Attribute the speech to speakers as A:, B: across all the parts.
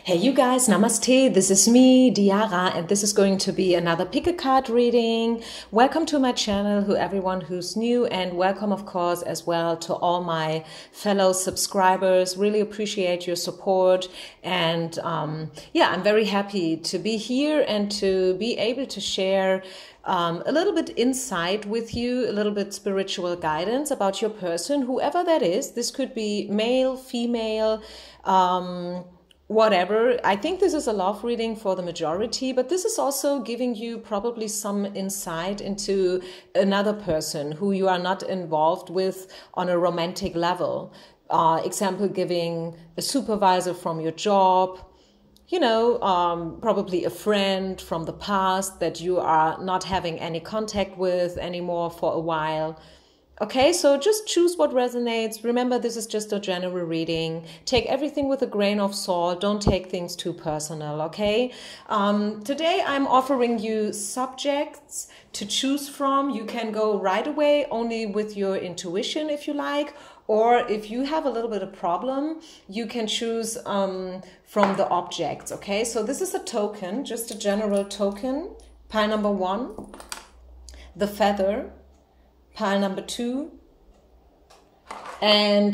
A: Hey you guys, namaste, this is me, Diara, and this is going to be another pick a card reading. Welcome to my channel, everyone who's new, and welcome of course as well to all my fellow subscribers. Really appreciate your support, and yeah, I'm very happy to be here and to be able to share a little bit insight with you, a little bit spiritual guidance about your person, whoever that is. This could be male, female, whatever. I think this is a love reading for the majority, but this is also giving you probably some insight into another person who you are not involved with on a romantic level. Example giving a supervisor from your job, you know, probably a friend from the past that you are not having any contact with anymore for a while. Okay, so just choose what resonates. Remember, this is just a general reading. Take everything with a grain of salt. Don't take things too personal, okay? Today, I'm offering you subjects to choose from. You can go right away only with your intuition if you like, or if you have a little bit of problem, you can choose from the objects, okay? So this is a token, just a general token. Pile number 1, the feather. Pile number 2, and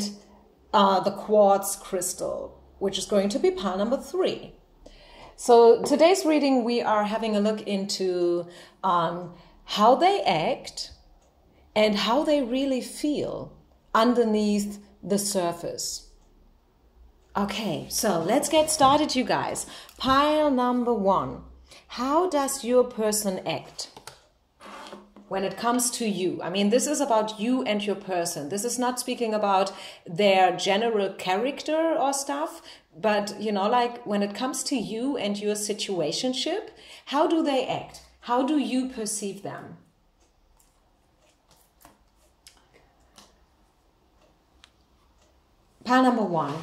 A: the quartz crystal, which is going to be pile number 3. So today's reading, we are having a look into how they act and how they really feel underneath the surface. Okay, so let's get started, you guys. Pile number 1. How does your person act when it comes to you? I mean, this is about you and your person. This is not speaking about their general character or stuff, but, you know, like when it comes to you and your situationship, how do they act? How do you perceive them? Pile number 1.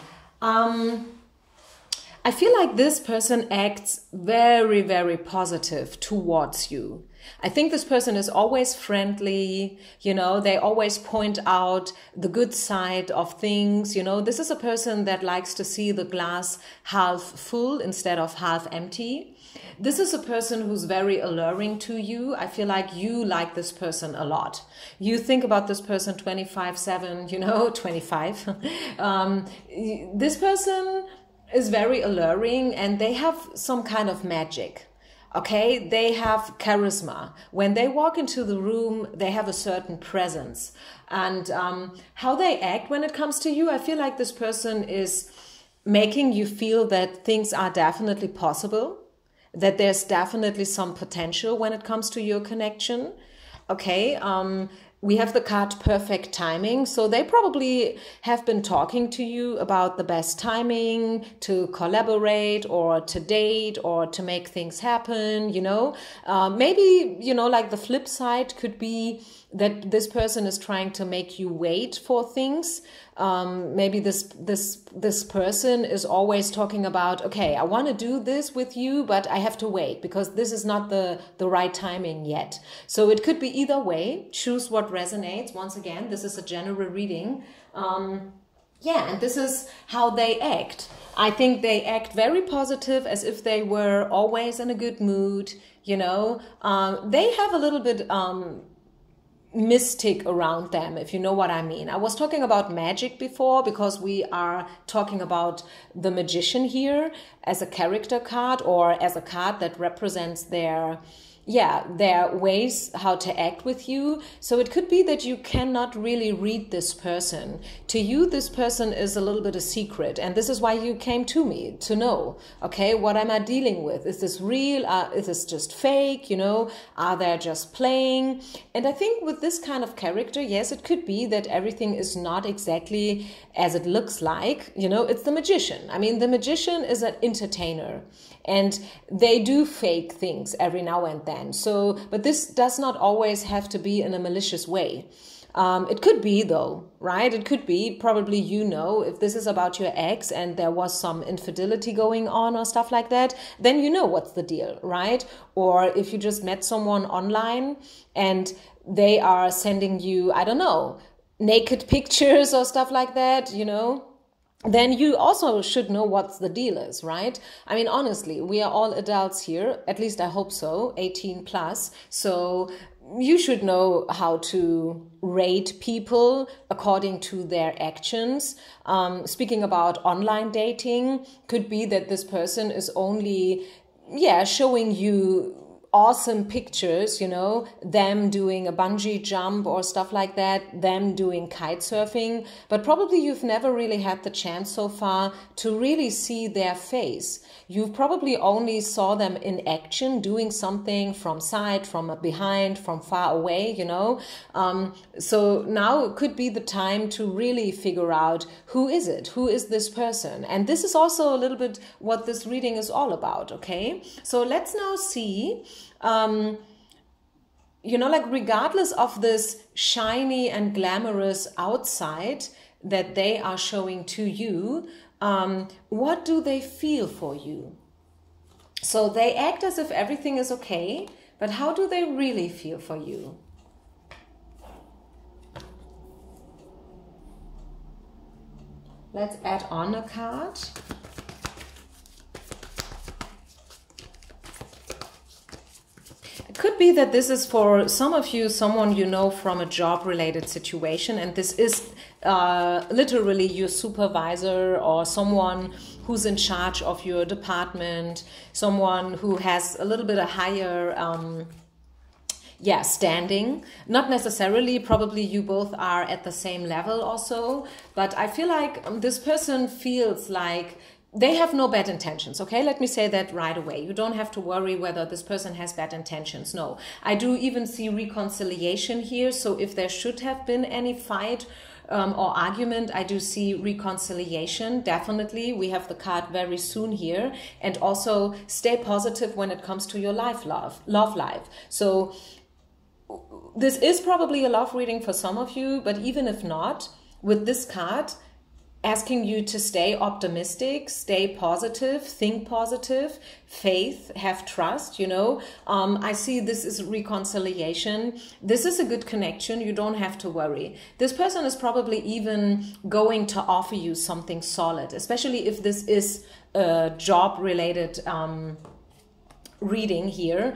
A: I feel like this person acts very, very positive towards you. I think this person is always friendly, you know, they always point out the good side of things, you know. This is a person that likes to see the glass half full instead of half empty. This is a person who's very alluring to you. I feel like you like this person a lot. You think about this person 24/7, you know, 25. This person is very alluring and they have some kind of magic. Okay, they have charisma. When they walk into the room, they have a certain presence. And how they act when it comes to you, I feel like this person is making you feel that things are definitely possible, that there's definitely some potential when it comes to your connection. Okay, we have the card perfect timing. So they probably have been talking to you about the best timing to collaborate or to date or to make things happen, you know. Maybe, you know, like the flip side could be that this person is trying to make you wait for things. Maybe this person is always talking about, okay, I want to do this with you, but I have to wait because this is not the right timing yet. So it could be either way. Choose what resonates. Once again, this is a general reading. Yeah, and this is how they act. I think they act very positive, as if they were always in a good mood, you know. They have a little bit mystic around them, if you know what I mean. I was talking about magic before because we are talking about the magician here as a character card or as a card that represents their ways how to act with you. So it could be that you cannot really read this person. To you, this person is a little bit a secret. And this is why you came to me, to know, okay, what am I dealing with? Is this real? Is this just fake? You know, are they just playing? And I think with this kind of character, yes, it could be that everything is not exactly as it looks like. You know, it's the magician. I mean, the magician is an entertainer. And they do fake things every now and then. So, but this does not always have to be in a malicious way. It could be though, right? It could be, probably, you know, if this is about your ex and there was some infidelity going on or stuff like that, then you know what's the deal, right? Or if you just met someone online and they are sending you, I don't know, naked pictures or stuff like that, you know. then you also should know what the deal is, right? I mean, honestly, we are all adults here, at least I hope so, 18 plus. So you should know how to rate people according to their actions. Speaking about online dating, could be that this person is only, showing you awesome pictures, you know, them doing a bungee jump or stuff like that, them doing kite surfing, but probably you've never really had the chance so far to really see their face. You probably only saw them in action doing something from side, from behind, from far away, you know. So now could be the time to really figure out who is it? Who is this person? And this is also a little bit what this reading is all about, okay? So let's now see, you know, like regardless of this shiny and glamorous outside that they are showing to you, what do they feel for you? So they act as if everything is okay, but how do they really feel for you? Let's add on a card. It could be that this is for some of you, someone you know from a job-related situation, and this is literally your supervisor or someone who's in charge of your department, someone who has a little bit of higher standing. Not necessarily, probably you both are at the same level also, but I feel like this person feels like they have no bad intentions, okay? Let me say that right away. You don't have to worry whether this person has bad intentions. No, I do even see reconciliation here. So if there should have been any fight or argument, I do see reconciliation. Definitely, we have the card very soon here. And also stay positive when it comes to your love life. So this is probably a love reading for some of you, but even if not, with this card, asking you to stay optimistic, stay positive, think positive, faith, have trust, you know. I see this is reconciliation. This is a good connection. You don't have to worry. This person is probably even going to offer you something solid, especially if this is a job-related reading here.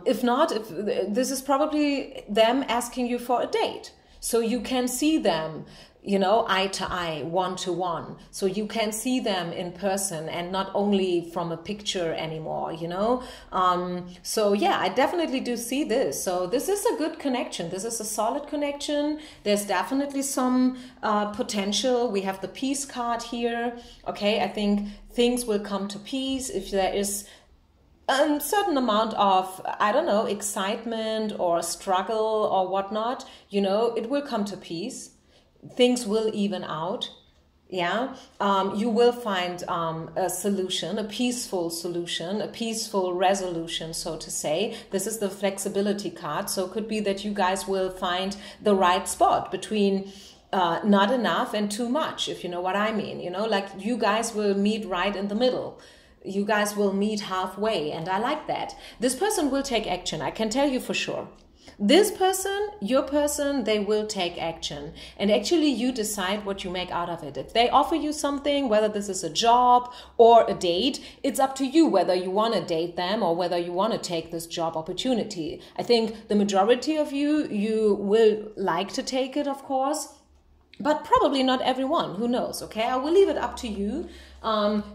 A: If not, if this is probably them asking you for a date. So you can see them, you know, eye to eye, one to one. So you can see them in person and not only from a picture anymore, you know. So yeah, I definitely do see this. So this is a good connection. This is a solid connection. There's definitely some potential. We have the peace card here. Okay, I think things will come to peace if there is a certain amount of, I don't know, excitement or struggle or whatnot, you know, it will come to peace. Things will even out. Yeah, you will find a solution, a peaceful solution, a peaceful resolution, so to say. This is the flexibility card. So it could be that you guys will find the right spot between not enough and too much, if you know what I mean. You know, like you guys will meet right in the middle. You guys will meet halfway, and I like that. This person will take action, I can tell you for sure. This person, your person, they will take action. And actually you decide what you make out of it. If they offer you something, whether this is a job or a date, it's up to you whether you want to date them or whether you want to take this job opportunity. I think the majority of you will like to take it, of course, but probably not everyone. Who knows, okay? I will leave it up to you.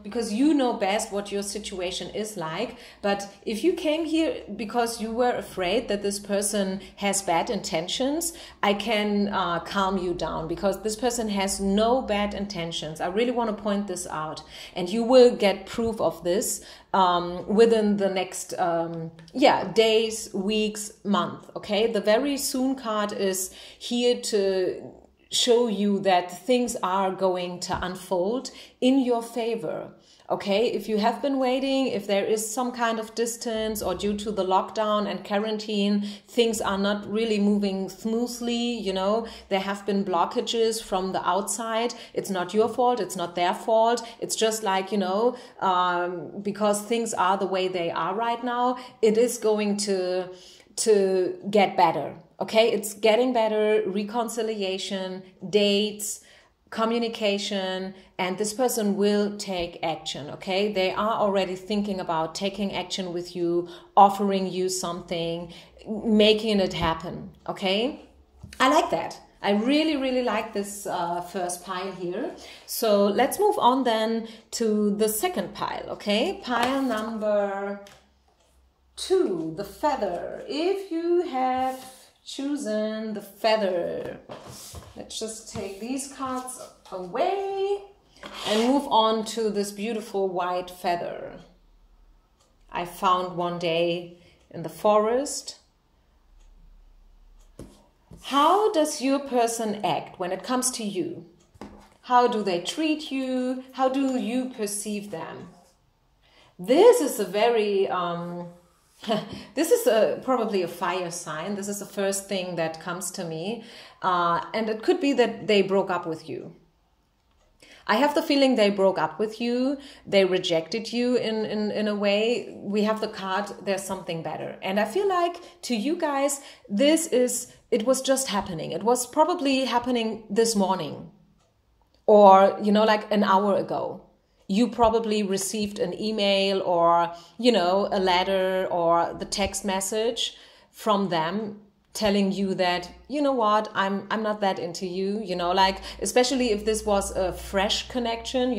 A: Because you know best what your situation is like. But if you came here because you were afraid that this person has bad intentions, I can calm you down, because this person has no bad intentions. I really want to point this out, and you will get proof of this within the next days, weeks, month. Okay, the very soon card is here to show you that things are going to unfold in your favor. Okay, if you have been waiting, if there is some kind of distance or due to the lockdown and quarantine, things are not really moving smoothly, you know, there have been blockages from the outside. It's not your fault, it's not their fault. It's just like, you know, because things are the way they are right now, it is going to get better. Okay, it's getting better, reconciliation, dates, communication, and this person will take action, okay? They are already thinking about taking action with you, offering you something, making it happen, okay? I like that. I really, really like this first pile here. So let's move on then to the second pile, okay? Pile number 2, the feather. If you have chosen the feather, let's just take these cards away and move on to this beautiful white feather I found one day in the forest. How does your person act when it comes to you? How do they treat you? How do you perceive them? This is a very this is probably a fire sign. This is the first thing that comes to me. And it could be that they broke up with you. I have the feeling they broke up with you. They rejected you in a way. We have the card, there's something better. And I feel like to you guys, it was just happening. It was probably happening this morning or, like an hour ago. You probably received an email or, a letter or the text message from them telling you that, you know what, I'm not that into you, like, especially if this was a fresh connection,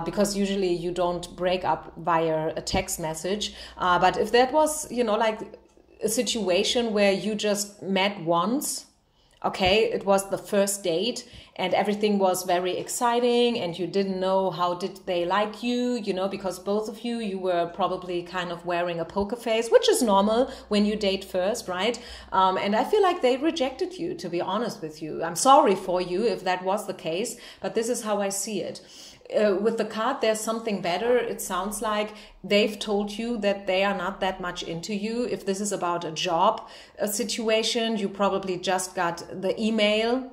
A: because usually you don't break up via a text message. But if that was, like a situation where you just met once, okay, it was the first date and everything was very exciting and you didn't know how did they like you, because both of you were probably kind of wearing a poker face, which is normal when you date first, right? And I feel like they rejected you, to be honest with you. I'm sorry for you if that was the case, but this is how I see it. With the card, there's something better. It sounds like they've told you that they are not that much into you. If this is about a job situation, you probably just got the email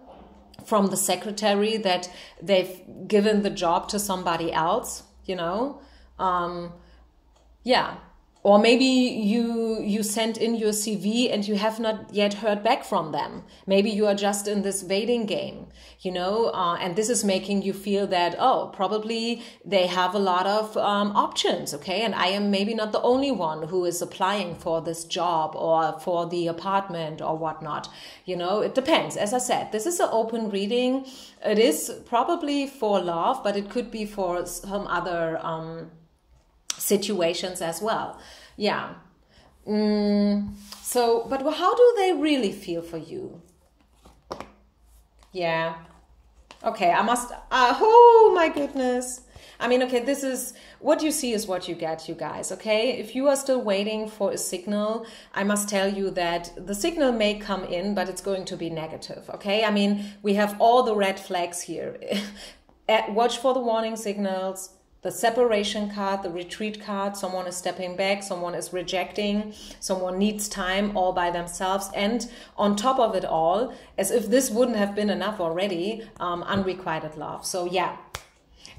A: from the secretary that they've given the job to somebody else, yeah. Or maybe you sent in your CV and you have not yet heard back from them. Maybe you are just in this waiting game, and this is making you feel that, oh, probably they have a lot of options, okay? And I am maybe not the only one who is applying for this job or for the apartment or whatnot. It depends. As I said, this is an open reading. It is probably for love, but it could be for some other situations as well. Yeah. But how do they really feel for you? Yeah. Okay, oh my goodness. I mean, okay, this is what you see is what you get, you guys, okay? If you are still waiting for a signal, I must tell you that the signal may come in, but it's going to be negative, okay? I mean, we have all the red flags here. Watch for the warning signals. The separation card, the retreat card, someone is stepping back, someone is rejecting, someone needs time all by themselves. And on top of it all, as if this wouldn't have been enough already, unrequited love. So yeah,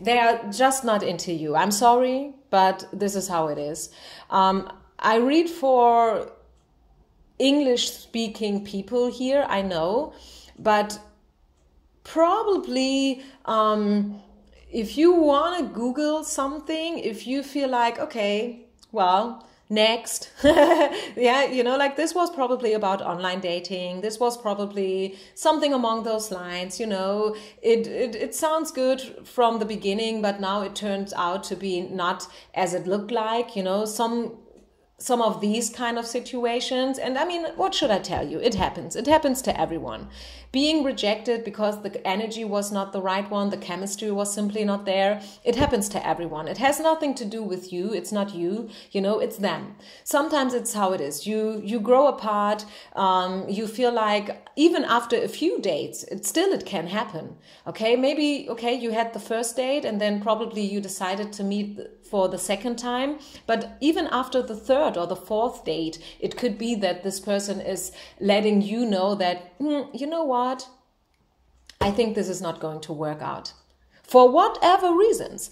A: they are just not into you. I'm sorry, but this is how it is. I read for English-speaking people here, I know, but probably... if you want to Google something, if you feel like, okay, well, next, yeah, like this was probably about online dating. This was probably something along those lines, it sounds good from the beginning, but now it turns out to be not as it looked like, some of these kind of situations. And I mean, what should I tell you? It happens to everyone. Being rejected because the energy was not the right one, the chemistry was simply not there. It happens to everyone. It has nothing to do with you. It's not you, it's them. Sometimes it's how it is. You grow apart. You feel like even after a few dates, it can happen. Okay, maybe, okay, you had the first date and then probably you decided to meet for the second time. But even after the third or the fourth date, it could be that this person is letting you know that, you know what? I think this is not going to work out. For whatever reasons,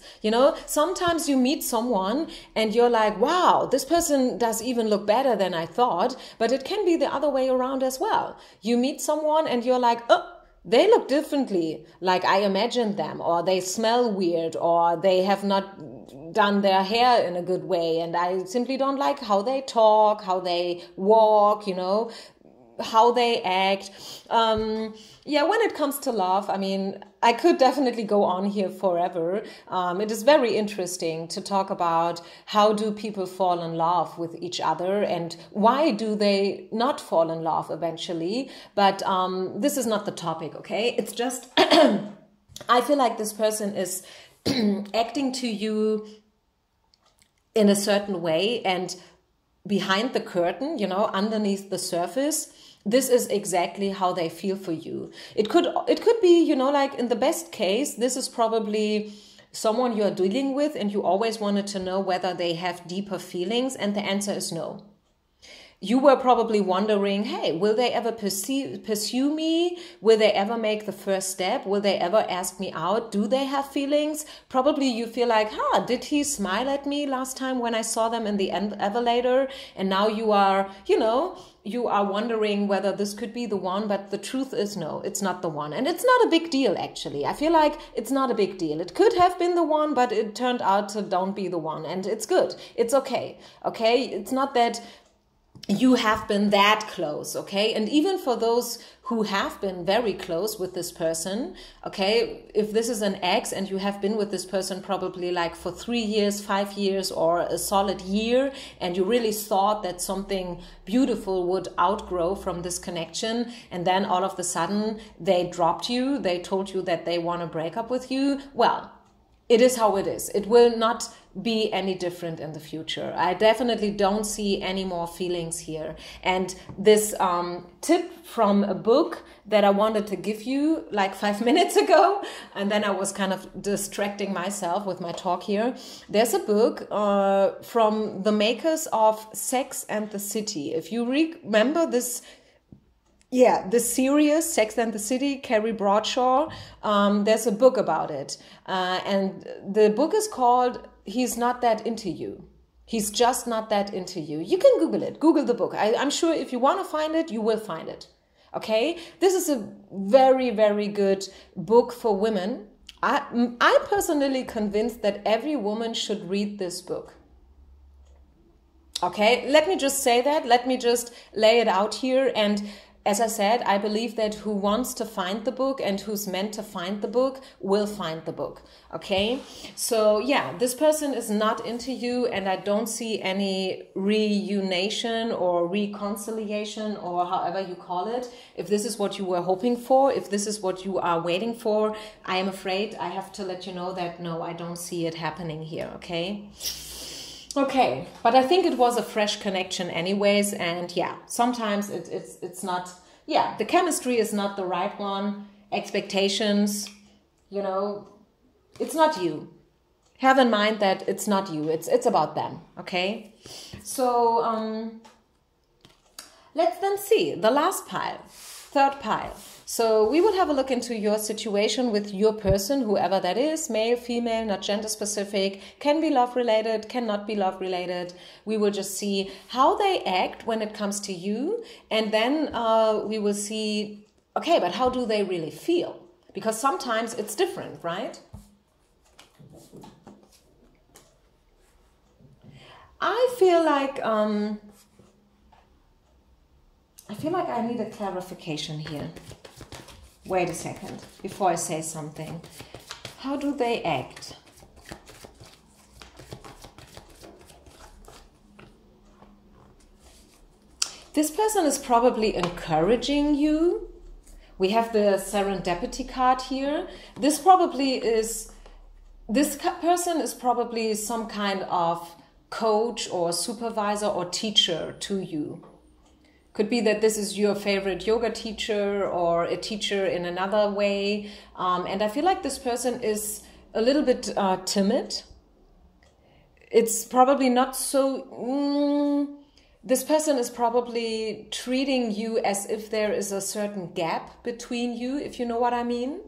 A: sometimes you meet someone and you're like, wow, this person does even look better than I thought. But it can be the other way around as well. You meet someone and you're like, oh, they look differently, like I imagined them, or they smell weird, or they have not done their hair in a good way, and I simply don't like how they talk, how they walk, you know, how they act. Yeah, when it comes to love, I mean, I could definitely go on here forever. It is very interesting to talk about how do people fall in love with each other and why do they not fall in love eventually. But this is not the topic, okay? It's just, I feel like this person is acting to you in a certain way, and behind the curtain, you know, underneath the surface, this is exactly how they feel for you. It could be, you know, like in the best case, this is probably someone you're dealing with and you always wanted to know whether they have deeper feelings, and the answer is no. You were probably wondering, hey, will they ever pursue me? Will they ever make the first step? Will they ever ask me out? Do they have feelings? Probably you feel like, did he smile at me last time when I saw them in the elevator? And now you are, you know, you are wondering whether this could be the one, but the truth is no, it's not the one. And it's not a big deal, actually. I feel like it's not a big deal. It could have been the one, but it turned out to don't be the one. And it's good. It's okay. Okay? It's not that you have been that close, okay? And even for those who have been very close with this person, okay, if this is an ex and you have been with this person probably like for 3 years, 5 years, or a solid year, and you really thought that something beautiful would outgrow from this connection, and then all of a sudden they dropped you, they told you that they want to break up with you, well, it is how it is. It will not be any different in the future. I definitely don't see any more feelings here. And this tip from a book that I wanted to give you like 5 minutes ago, and then I was kind of distracting myself with my talk here. There's a book from the makers of Sex and the City. If you remember this, the series, Sex and the City, Carrie Bradshaw, there's a book about it. And the book is called He's Not That Into You. He's Just Not That Into You. You can Google it. Google the book. I'm sure if you want to find it, you will find it. Okay? This is a very, very good book for women. I'm personally convinced that every woman should read this book. Okay? Let me just say that. Let me just lay it out here. And as I said, I believe that who wants to find the book and who's meant to find the book will find the book. Okay? So yeah, this person is not into you, and I don't see any reunion or reconciliation, or however you call it. If this is what you were hoping for, if this is what you are waiting for, I am afraid I have to let you know that no, I don't see it happening here. Okay? Okay, but I think it was a fresh connection anyways, and yeah, sometimes it's not, the chemistry is not the right one, expectations, you know, it's not you. Have in mind that it's not you, it's about them, okay? So, let's then see the last pile, third pile. So we will have a look into your situation with your person, whoever that is, male, female, not gender specific, can be love related, cannot be love related. We will just see how they act when it comes to you. And then we will see, okay, but how do they really feel? Because sometimes it's different, right? I feel like I need a clarification here. Wait a second, before I say something. How do they act? This person is probably encouraging you. We have the serendipity card here. This person is probably some kind of coach or supervisor or teacher to you. Could be that this is your favorite yoga teacher or a teacher in another way. And I feel like this person is a little bit timid. It's probably not so... this person is probably treating you as if there is a certain gap between you, if you know what I mean.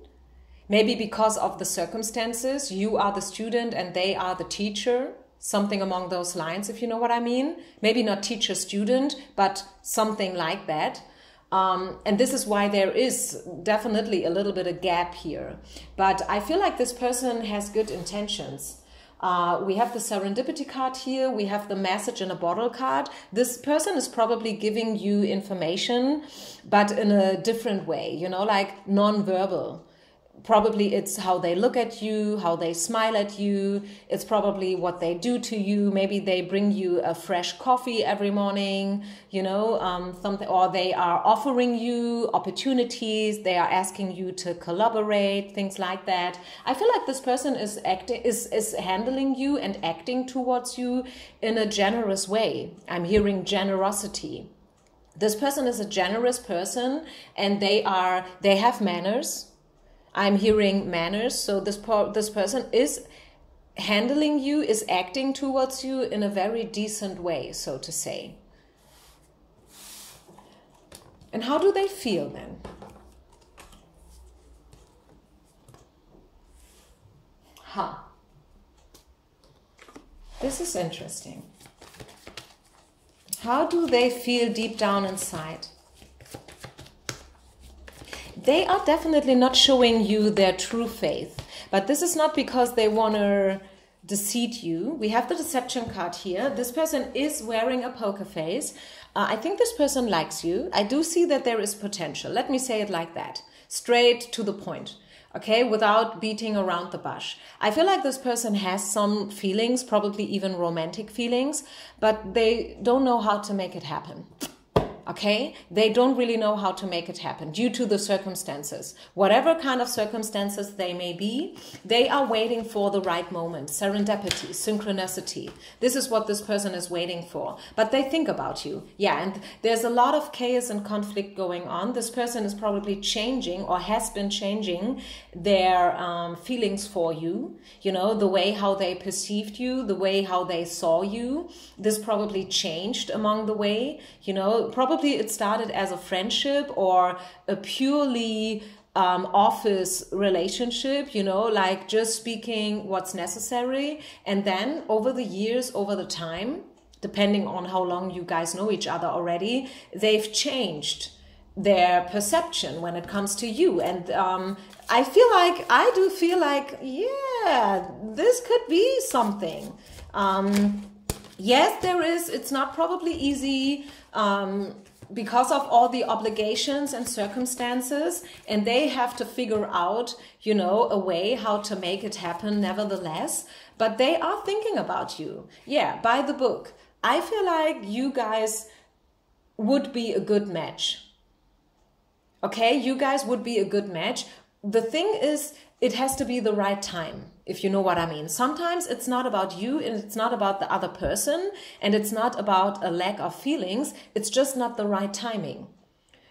A: Maybe because of the circumstances. You are the student and they are the teacher. Something along those lines, if you know what I mean. Maybe not teacher-student, but something like that. And this is why there is definitely a little bit of gap here. But I feel like this person has good intentions. We have the serendipity card here. We have the message in a bottle card. This person is probably giving you information, but in a different way, you know, like non-verbal. Probably it's how they look at you, how they smile at you. It's probably what they do to you. Maybe they bring you a fresh coffee every morning, you know, something, or they are offering you opportunities. They are asking you to collaborate, things like that. I feel like this person is handling you and acting towards you in a generous way. I'm hearing generosity. This person is a generous person, and they have manners. I'm hearing manners, so this person is handling you, is acting towards you in a very decent way, so to say. And how do they feel then? This is interesting. How do they feel deep down inside? They are definitely not showing you their true faith, but this is not because they want to deceive you. We have the deception card here. This person is wearing a poker face. I think this person likes you. I do see that there is potential. Let me say it like that, straight to the point, okay, without beating around the bush. I feel like this person has some feelings, probably even romantic feelings, but they don't know how to make it happen. Okay, they don't really know how to make it happen due to the circumstances. Whatever kind of circumstances they may be, they are waiting for the right moment. Serendipity, synchronicity. This is what this person is waiting for. But they think about you. Yeah, and there's a lot of chaos and conflict going on. This person is probably changing or has been changing their feelings for you. You know, the way how they perceived you, the way how they saw you. This probably changed along the way. You know, probably it started as a friendship or a purely office relationship, you know, like just speaking what's necessary. And then over the years, over the time, depending on how long you guys know each other already, they've changed their perception when it comes to you. And I do feel like, yeah, this could be something. Yes, there is. It's not probably easy because of all the obligations and circumstances, and they have to figure out, you know, a way how to make it happen nevertheless. But they are thinking about you. Yeah, by the book. I feel like you guys would be a good match. Okay, you guys would be a good match. The thing is, it has to be the right time, if you know what I mean. Sometimes it's not about you and it's not about the other person and it's not about a lack of feelings. It's just not the right timing,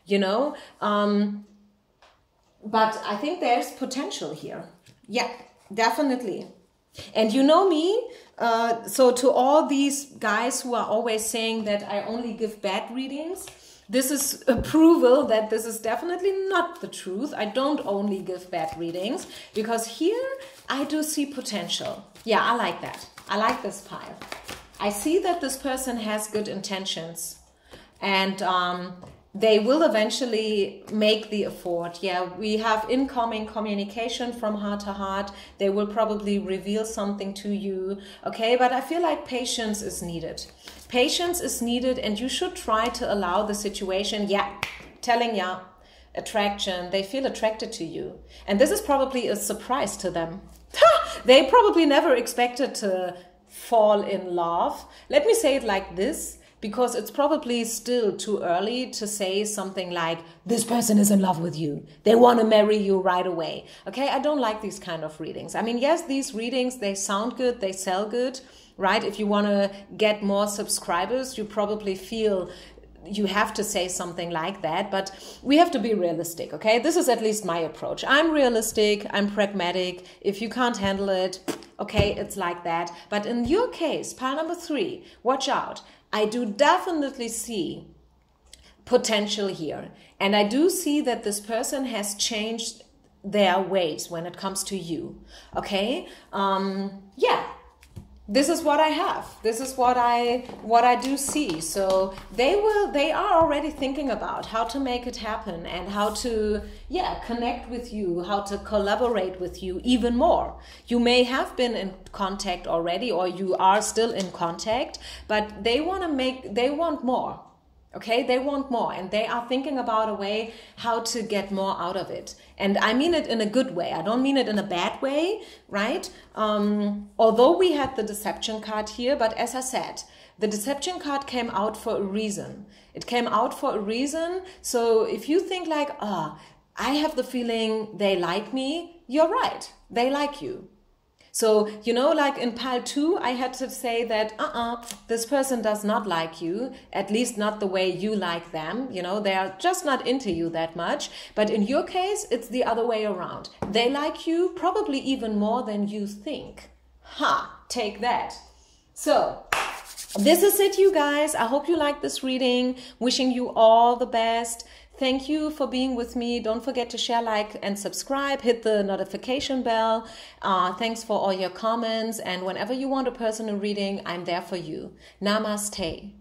A: you know. But I think there's potential here. Yeah, definitely. And you know me, so to all these guys who are always saying that I only give bad readings, this is approval that this is definitely not the truth. I don't only give bad readings, because here I do see potential. Yeah, I like that. I like this pile. I see that this person has good intentions, and they will eventually make the effort. Yeah, we have incoming communication from heart to heart. They will probably reveal something to you. Okay, but I feel like patience is needed. Patience is needed, and you should try to allow the situation, attraction. They feel attracted to you. And this is probably a surprise to them. They probably never expected to fall in love. Let me say it like this, because it's probably still too early to say something like, this person is in love with you. They want to marry you right away. Okay, I don't like these kind of readings. I mean, yes, these readings, they sound good, they sell good. Right? If you want to get more subscribers, you probably feel you have to say something like that, but we have to be realistic, okay? This is at least my approach. I'm realistic, I'm pragmatic. If you can't handle it, okay, it's like that. But in your case, pile number 3, watch out. I do definitely see potential here. And I do see that this person has changed their ways when it comes to you, okay? Yeah. this is what I have. This is what I do see. So they are already thinking about how to make it happen and how to, yeah, connect with you, how to collaborate with you even more. You may have been in contact already, or you are still in contact, but they want more. Okay, they want more, and they are thinking about a way how to get more out of it. And I mean it in a good way. I don't mean it in a bad way, right? Although we had the deception card here, but as I said, the deception card came out for a reason. It came out for a reason. So if you think like, I have the feeling they like me, you're right. They like you. So, you know, like in pile 2, I had to say that, this person does not like you, at least not the way you like them. You know, they are just not into you that much. But in your case, it's the other way around. They like you probably even more than you think. Take that. So, this is it, you guys. I hope you liked this reading. Wishing you all the best. Thank you for being with me. Don't forget to share, like, and subscribe. Hit the notification bell. Thanks for all your comments. And whenever you want a personal reading, I'm there for you. Namaste.